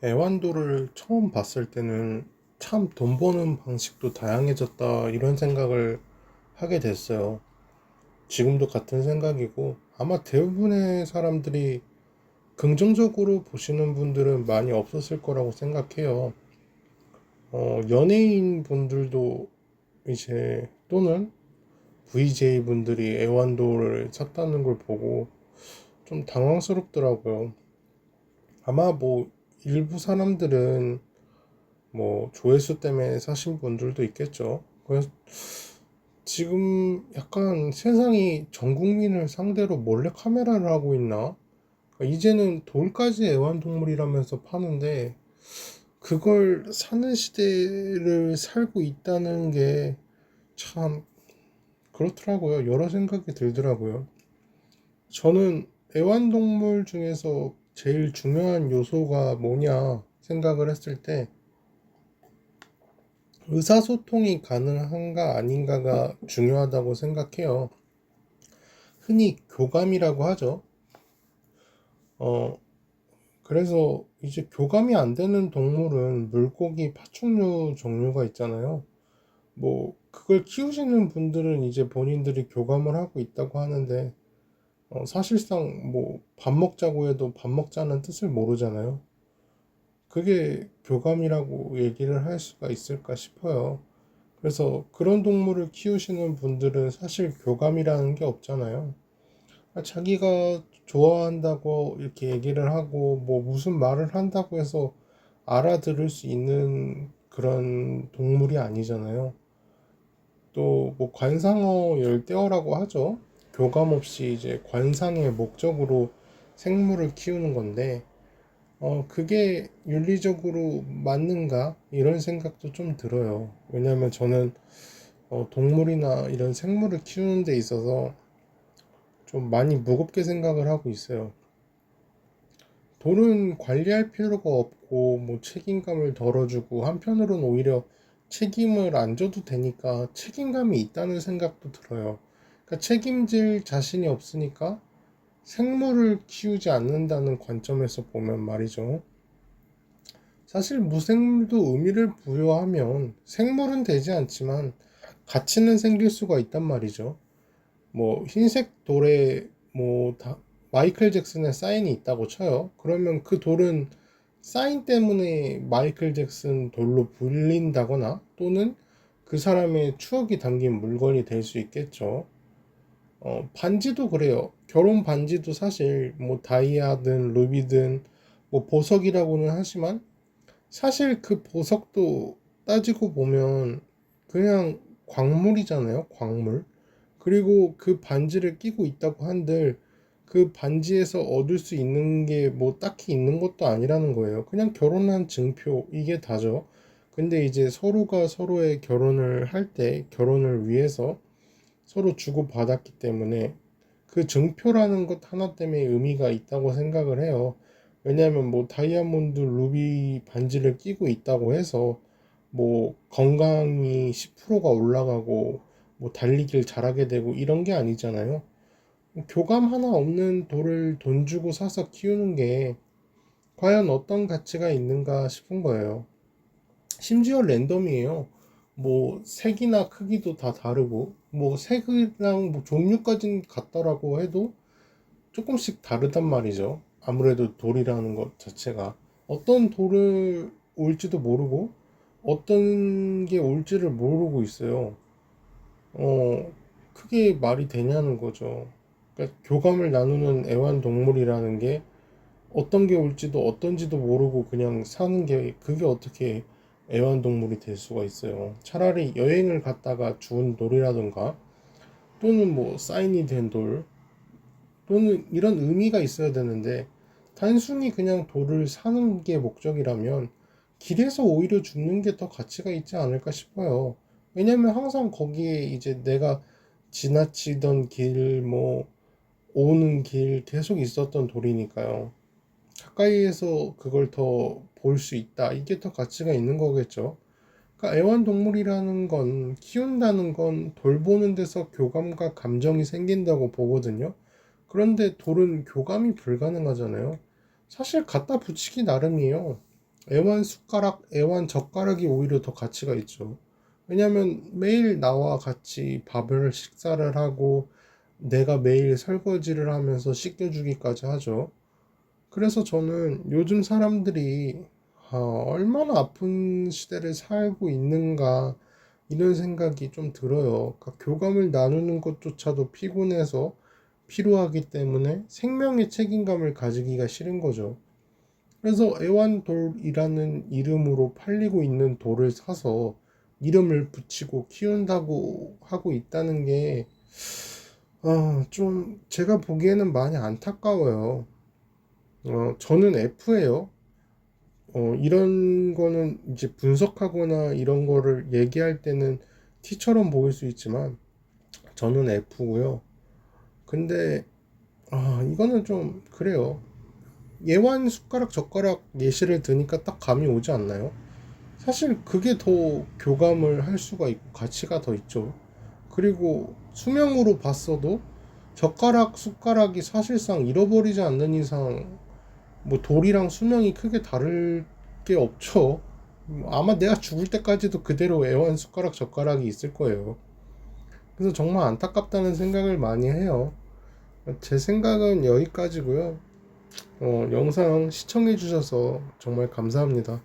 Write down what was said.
애완돌을 처음 봤을 때는 참 돈 버는 방식도 다양해졌다 이런 생각을 하게 됐어요. 지금도 같은 생각이고 아마 대부분의 사람들이 긍정적으로 보시는 분들은 많이 없었을 거라고 생각해요. 연예인 분들도 이제 또는 VJ 분들이 애완돌을 샀다는 걸 보고 좀 당황스럽더라고요. 아마 뭐 일부 사람들은 뭐 조회수 때문에 사신 분들도 있겠죠. 그래서 지금 약간 세상이 전 국민을 상대로 몰래 카메라를 하고 있나? 그러니까 이제는 돌까지 애완동물이라면서 파는데 그걸 사는 시대를 살고 있다는 게 참 그렇더라고요. 여러 생각이 들더라고요. 저는 애완동물 중에서 제일 중요한 요소가 뭐냐 생각을 했을 때 의사소통이 가능한가 아닌가가 중요하다고 생각해요. 흔히 교감이라고 하죠. 어, 그래서 이제 교감이 안 되는 동물은 물고기, 파충류 종류가 있잖아요. 뭐, 그걸 키우시는 분들은 이제 본인들이 교감을 하고 있다고 하는데, 사실상 뭐, 밥 먹자고 해도 밥 먹자는 뜻을 모르잖아요. 그게 교감이라고 얘기를 할 수가 있을까 싶어요. 그래서 그런 동물을 키우시는 분들은 사실 교감이라는 게 없잖아요. 자기가 좋아한다고 이렇게 얘기를 하고 뭐 무슨 말을 한다고 해서 알아들을 수 있는 그런 동물이 아니잖아요. 또 뭐 관상어 열대어라고 하죠. 교감 없이 이제 관상의 목적으로 생물을 키우는 건데 그게 윤리적으로 맞는가 이런 생각도 좀 들어요. 왜냐하면 저는 동물이나 이런 생물을 키우는 데 있어서 좀 많이 무겁게 생각을 하고 있어요. 돌은 관리할 필요가 없고 뭐 책임감을 덜어주고 한편으로는 오히려 책임을 안 져도 되니까 책임감이 있다는 생각도 들어요. 그러니까 책임질 자신이 없으니까 생물을 키우지 않는다는 관점에서 보면 말이죠. 사실 무생물도 의미를 부여하면 생물은 되지 않지만 가치는 생길 수가 있단 말이죠. 뭐 흰색 돌에 마이클 잭슨의 사인이 있다고 쳐요. 그러면 그 돌은 사인 때문에 마이클 잭슨 돌로 불린다거나 또는 그 사람의 추억이 담긴 물건이 될 수 있겠죠. 반지도 그래요. 결혼 반지도 사실 뭐 다이아든 루비든 뭐 보석이라고는 하지만 사실 그 보석도 따지고 보면 그냥 광물이잖아요. 광물. 그리고 그 반지를 끼고 있다고 한들 그 반지에서 얻을 수 있는 게 뭐 딱히 있는 것도 아니라는 거예요. 그냥 결혼한 증표 이게 다죠. 근데 이제 서로가 서로의 결혼을 할 때 결혼을 위해서 서로 주고받았기 때문에 그 증표라는 것 하나 때문에 의미가 있다고 생각을 해요. 왜냐하면 뭐 다이아몬드 루비 반지를 끼고 있다고 해서 뭐 건강이 10%가 올라가고 뭐 달리기를 잘하게 되고 이런 게 아니잖아요. 교감 하나 없는 돌을 돈 주고 사서 키우는 게 과연 어떤 가치가 있는가 싶은 거예요. 심지어 랜덤이에요. 뭐 색이나 크기도 다 다르고 뭐 색이랑 뭐 종류까지는 같다라고 해도 조금씩 다르단 말이죠. 아무래도 돌이라는 것 자체가 어떤 돌을 올지도 모르고 어떤 게 올지를 모르고 있어요. 그게 말이 되냐는 거죠. 그러니까 교감을 나누는 애완동물이라는 게 어떤 게 올지도 어떤지도 모르고 그냥 사는 게 그게 어떻게 애완동물이 될 수가 있어요. 차라리 여행을 갔다가 주운 돌이라든가 또는 뭐 사인이 된 돌 또는 이런 의미가 있어야 되는데 단순히 그냥 돌을 사는 게 목적이라면 길에서 오히려 죽는 게 더 가치가 있지 않을까 싶어요. 왜냐면 항상 거기에 이제 내가 지나치던 길, 뭐 오는 길 계속 있었던 돌이니까요. 가까이에서 그걸 더 볼 수 있다. 이게 더 가치가 있는 거겠죠. 그러니까 애완동물이라는 건 키운다는 건 돌보는 데서 교감과 감정이 생긴다고 보거든요. 그런데 돌은 교감이 불가능하잖아요. 사실 갖다 붙이기 나름이에요. 애완 숟가락, 애완 젓가락이 오히려 더 가치가 있죠. 왜냐면 매일 나와 같이 밥을 식사를 하고 내가 매일 설거지를 하면서 씻겨주기까지 하죠. 그래서 저는 요즘 사람들이 얼마나 아픈 시대를 살고 있는가 이런 생각이 좀 들어요. 그러니까 교감을 나누는 것조차도 피곤해서 필요하기 때문에 생명의 책임감을 가지기가 싫은 거죠. 그래서 애완돌이라는 이름으로 팔리고 있는 돌을 사서 이름을 붙이고 키운다고 하고 있다는 게, 좀 제가 보기에는 많이 안타까워요. 저는 F예요. 이런 거는 이제 분석하거나 이런 거를 얘기할 때는 T처럼 보일 수 있지만 저는 F고요. 근데 이거는 좀 그래요. 예완 숟가락 젓가락 예시를 드니까 딱 감이 오지 않나요? 사실 그게 더 교감을 할 수가 있고 가치가 더 있죠. 그리고 수명으로 봤어도 젓가락 숟가락이 사실상 잃어버리지 않는 이상 뭐 돌이랑 수명이 크게 다를 게 없죠. 아마 내가 죽을 때까지도 그대로 애완 숟가락 젓가락이 있을 거예요. 그래서 정말 안타깝다는 생각을 많이 해요. 제 생각은 여기까지고요. 영상 시청해 주셔서 정말 감사합니다.